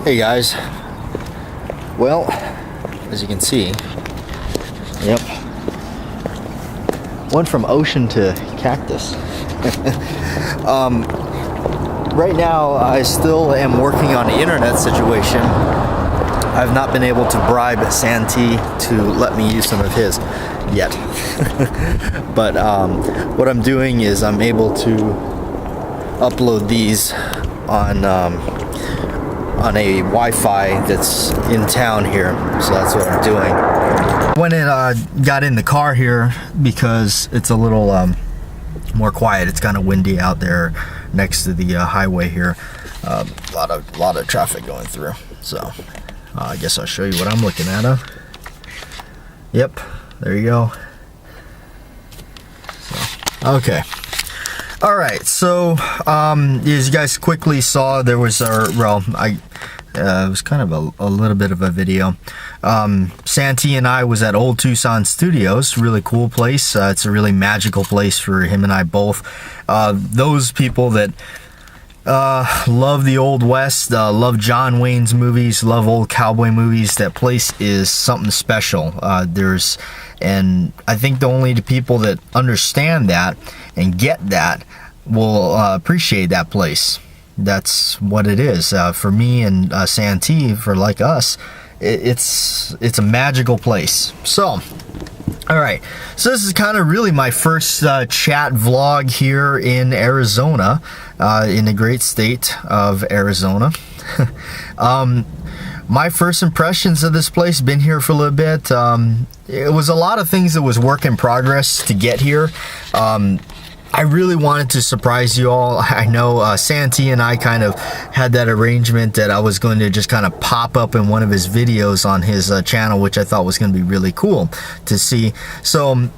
Hey guys, well, as you can see, yep, went from ocean to cactus. Right now I still am working on the internet situation. I've not been able to bribe Santee to let me use some of his yet. But what I'm doing is I'm able to upload these on a Wi-Fi that's in town here, so that's what I'm doing. I went and got in the car here because it's a little more quiet. It's kind of windy out there next to the highway here. A lot of traffic going through, so I guess I'll show you what I'm looking at. Yep, there you go. So, okay. All right, so as you guys quickly saw, there was it was kind of a little bit of a video. Santee and I was at Old Tucson Studios, really cool place. It's a really magical place for him and I both. Those people that love the Old West, love John Wayne's movies, love old cowboy movies, that place is something special. And I think the only people that understand that and get that will appreciate that place. That's what it is. For me and Santee, for like us, it's a magical place. So, all right. So this is kind of really my first chat vlog here in Arizona, in the great state of Arizona. My first impressions of this place, been here for a little bit. It was a lot of things that was work in progress to get here. I really wanted to surprise you all. I know Santee and I kind of had that arrangement that I was going to just kind of pop up in one of his videos on his channel, which I thought was going to be really cool to see. So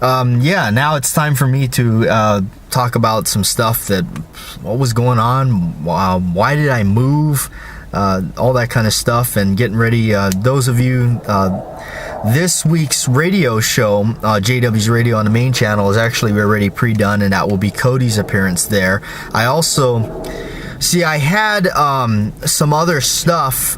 yeah, now it's time for me to talk about some stuff that, what was going on, why did I move, all that kind of stuff, and getting ready. Those of you, this week's radio show, JW's Radio on the main channel, is actually already pre-done, and that will be Cody's appearance there. I also, I had some other stuff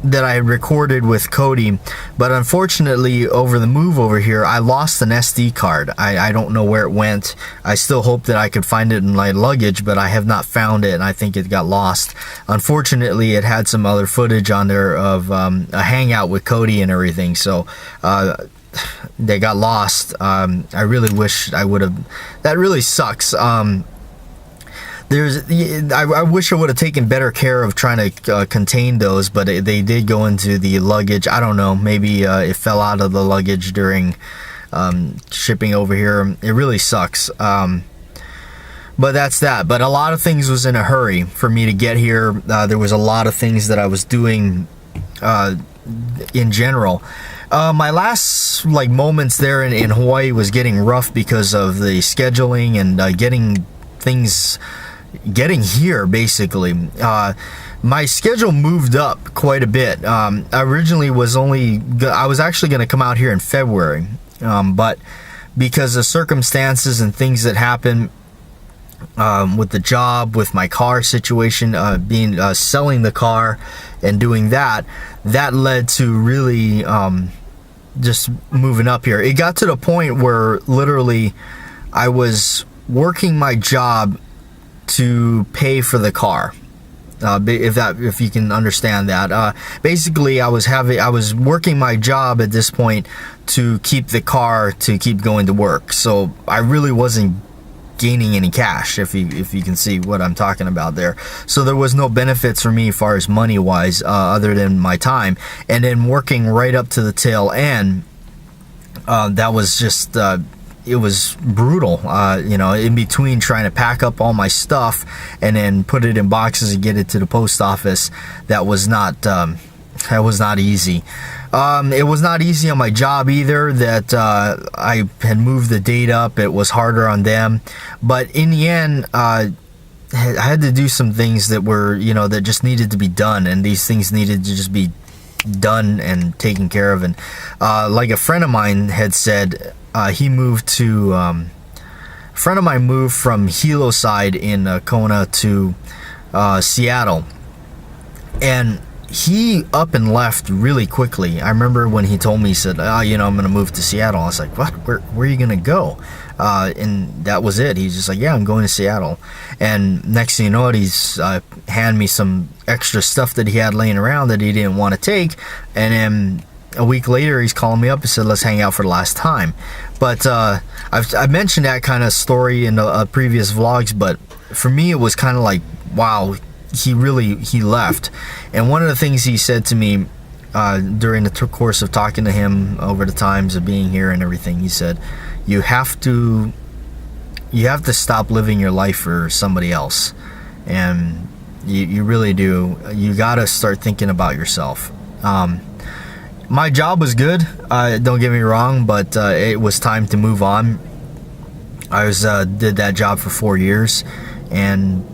that I recorded with Cody, but unfortunately over the move over here I lost an SD card. I don't know where it went. I still hope that I could find it in my luggage, but I have not found it, and I think it got lost. Unfortunately, it had some other footage on there of a hangout with Cody and everything, so they got lost. I really wish I would have. That really sucks. I wish I would have taken better care of trying to contain those, but they did go into the luggage. I don't know, maybe it fell out of the luggage during shipping over here. It really sucks. But that's that. But a lot of things was in a hurry for me to get here. There was a lot of things that I was doing in general. My last moments there in Hawaii was getting rough because of the scheduling and getting here, basically. My schedule moved up quite a bit. I originally I was actually going to come out here in February, but because of circumstances and things that happened with the job, with my car situation, selling the car and doing that led to really just moving up here. It got to the point where literally I was working my job to pay for the car, if you can understand that. Basically, I was working my job at this point to keep the car to keep going to work. So I really wasn't gaining any cash, if you can see what I'm talking about there. So there was no benefits for me as far as money wise, other than my time. And then working right up to the tail end, that was just it was brutal, in between trying to pack up all my stuff and then put it in boxes and get it to the post office. That was not easy. It was not easy on my job either, that I had moved the date up. It was harder on them. But in the end, I had to do some things that were, that just needed to be done. And these things needed to just be done and taken care of. And like a friend of mine had said, he moved to, a friend of mine moved from Hilo side in Kona to Seattle. And he up and left really quickly. I remember when he told me, he said, I'm going to move to Seattle. I was like, what? Where are you going to go? And that was it. He's just like, yeah, I'm going to Seattle. And next thing you know, he's handed me some extra stuff that he had laying around that he didn't want to take. And then a week later, he's calling me up and said, let's hang out for the last time. But I've mentioned that kind of story in previous vlogs, but for me, it was kind of like, wow, he left. And one of the things he said to me during the course of talking to him over the times of being here and everything, he said, you have to stop living your life for somebody else. And you really do. You got to start thinking about yourself. My job was good, don't get me wrong, but it was time to move on. I did that job for 4 years, and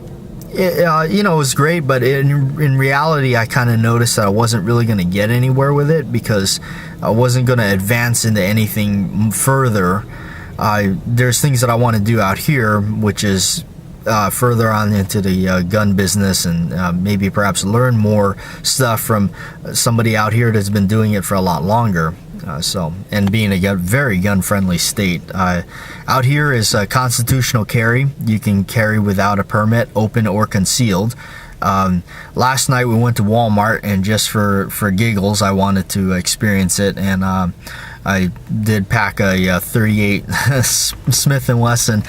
it was great, but in reality, I kind of noticed that I wasn't really going to get anywhere with it because I wasn't going to advance into anything further. There's things that I want to do out here, which is further on into the gun business, and maybe perhaps learn more stuff from somebody out here that's been doing it for a lot longer. And being a very gun-friendly state. Out here is constitutional carry. You can carry without a permit, open or concealed. Last night we went to Walmart, and just for giggles, I wanted to experience it, and I did pack a 38 Smith & Wesson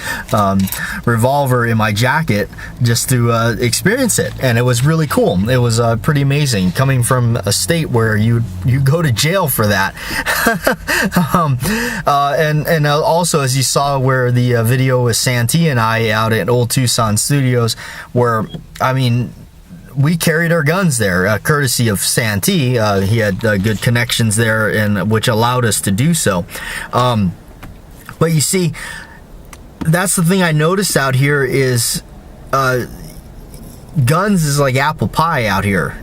revolver in my jacket just to experience it, and it was really cool. It was pretty amazing coming from a state where you go to jail for that. And also, as you saw where the video with Santee and I out at Old Tucson Studios, where we carried our guns there, courtesy of Santee. He had good connections there, and which allowed us to do so. But you see, that's the thing I noticed out here is guns is like apple pie out here.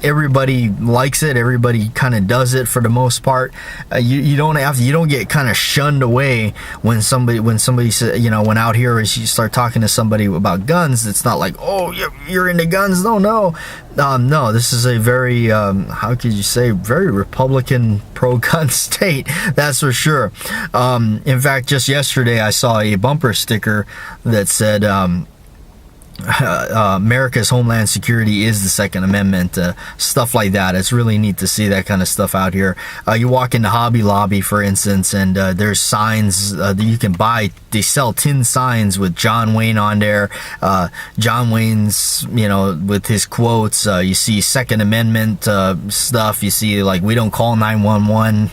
Everybody likes it. Everybody kind of does it for the most part. You don't get kind of shunned away when somebody says, when out here as you start talking to somebody about guns, it's not like, oh, you're into guns. No, this is a very, how could you say, very Republican pro-gun state, that's for sure. In fact, just yesterday I saw a bumper sticker that said, America's Homeland Security is the Second Amendment, stuff like that. It's really neat to see that kind of stuff out here. You walk into Hobby Lobby, for instance, and there's signs that you can buy. They sell tin signs with John Wayne on there. John Wayne's, with his quotes. You see Second Amendment stuff. You see, like, we don't call 911.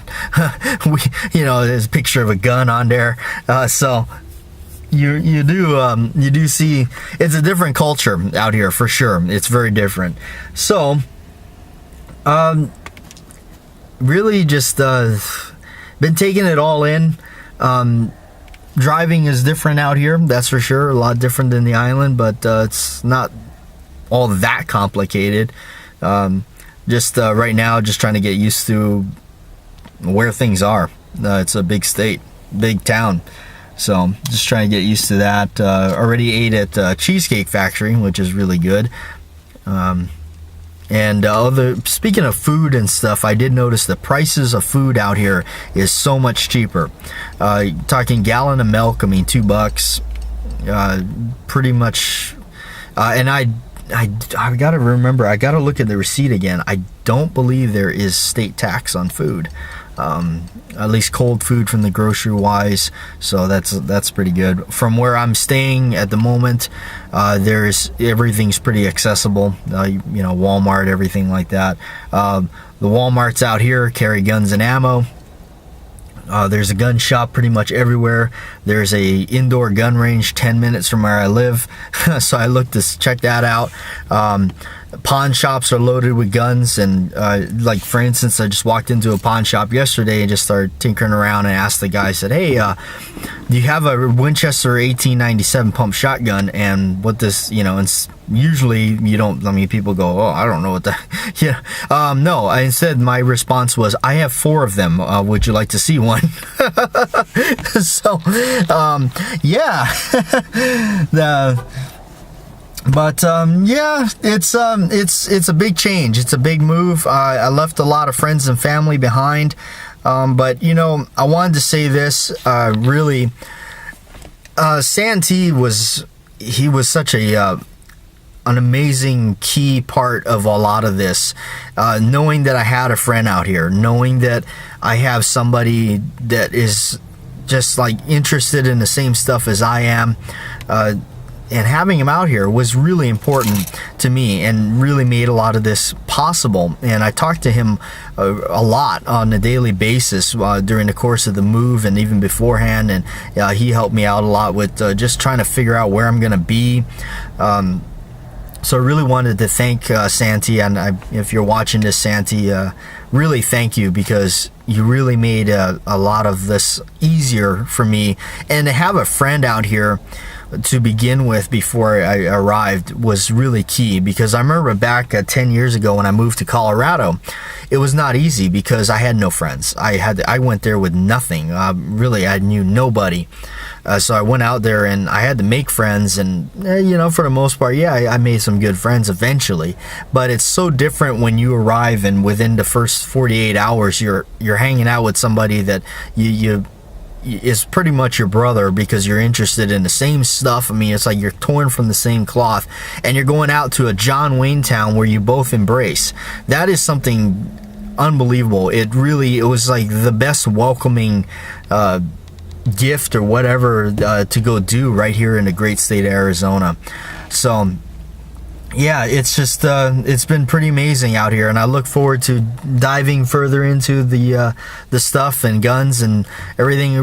There's a picture of a gun on there. So you do see it's a different culture out here for sure. It's very different. So really just been taking it all in. Driving is different out here, that's for sure. A lot different than the island, but it's not all that complicated. Right now, just trying to get used to where things are. It's a big state, big town. So just trying to get used to that. Already ate at Cheesecake Factory, which is really good. Speaking of food and stuff, I did notice the prices of food out here is so much cheaper. Talking gallon of milk, $2, pretty much. And I gotta remember, I gotta look at the receipt again. I don't believe there is state tax on food. At least cold food from the grocery wise, so that's pretty good. From where I'm staying at the moment, everything's pretty accessible. Walmart, everything like that. The Walmarts out here carry guns and ammo. There's a gun shop pretty much everywhere. There's a indoor gun range 10 minutes from where I live, so I looked to check that out. Pawn shops are loaded with guns, and like for instance, I just walked into a pawn shop yesterday and just started tinkering around and asked the guy, I said, hey, do you have a Winchester 1897 pump shotgun? And what this, and usually you don't, people go, oh, I don't know what the, no, instead my response was, I have 4 of them, would you like to see one? So, yeah, But yeah, it's a big change. It's a big move. I left a lot of friends and family behind, but you know, I wanted to say this. Really, Santee was such an amazing key part of a lot of this. Knowing that I had a friend out here, knowing that I have somebody that is just like interested in the same stuff as I am. And having him out here was really important to me and really made a lot of this possible. And I talked to him a lot on a daily basis during the course of the move and even beforehand. And he helped me out a lot with just trying to figure out where I'm going to be. So I really wanted to thank Santee, and if you're watching this, Santee, really thank you, because you really made a lot of this easier for me. And to have a friend out here to begin with before I arrived was really key, because I remember back 10 years ago when I moved to Colorado, it was not easy because I had no friends. I went there with nothing. Really, I knew nobody. So I went out there and I had to make friends, and you know, for the most part, yeah, I made some good friends eventually. But it's so different when you arrive and within the first 48 hours you're hanging out with somebody that you is pretty much your brother, because you're interested in the same stuff. I mean, it's like you're torn from the same cloth, and you're going out to a John Wayne town where you both embrace. That is something unbelievable. It was like the best welcoming gift or whatever to go do right here in the great state of Arizona. So yeah, it's just it's been pretty amazing out here, and I look forward to diving further into the stuff and guns and everything.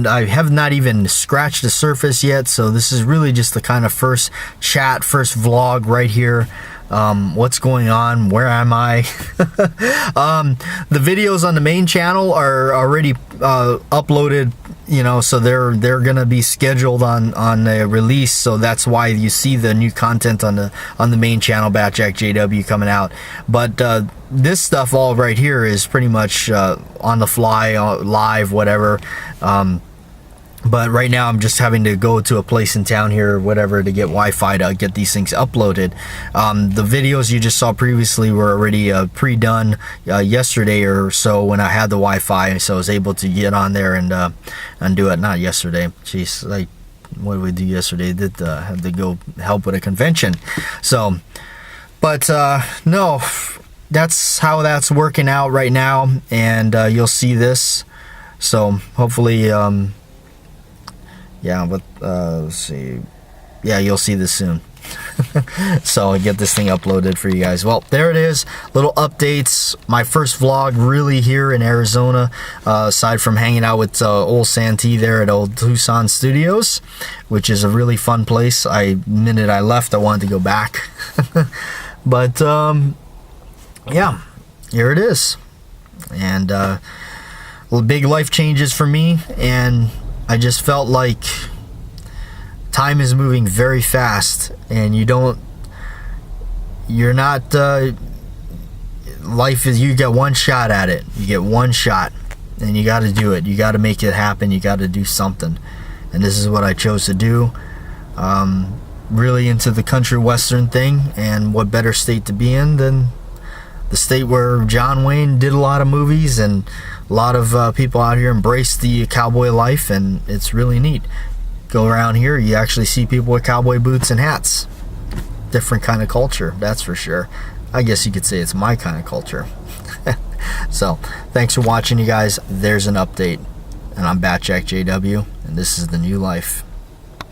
I have not even scratched the surface yet, so this is really just the kind of first vlog right here. What's going on, where am I? The videos on the main channel are already uploaded, you know, so they're gonna be scheduled on the release, so that's why you see the new content on the main channel, Batjack JW, coming out. But this stuff all right here is pretty much on the fly, live, whatever. But right now I'm just having to go to a place in town here or whatever to get Wi-Fi to get these things uploaded. The videos you just saw previously were already pre-done yesterday or so when I had the Wi-Fi, so I was able to get on there and do it. Not yesterday. Jeez, like, what did we do yesterday? Did had to go help with a convention. So, but no, that's how that's working out right now, and you'll see this. So hopefully. Yeah, but let's see. Yeah, you'll see this soon. So I'll get this thing uploaded for you guys. Well, there it is. Little updates. My first vlog really here in Arizona, aside from hanging out with old Santee there at Old Tucson Studios, which is a really fun place. The minute I left, I wanted to go back. But yeah, here it is. And big life changes for me, and I just felt like time is moving very fast, and life is, you get one shot at it. You get one shot, and you got to do it. You got to make it happen. You got to do something. And this is what I chose to do. Really into the country western thing, and what better state to be in than the state where John Wayne did a lot of movies, and a lot of people out here embrace the cowboy life, and it's really neat. Go around here, you actually see people with cowboy boots and hats. Different kind of culture, that's for sure. I guess you could say it's my kind of culture. So, thanks for watching, you guys. There's an update. And I'm Batjack JW, and this is the new life.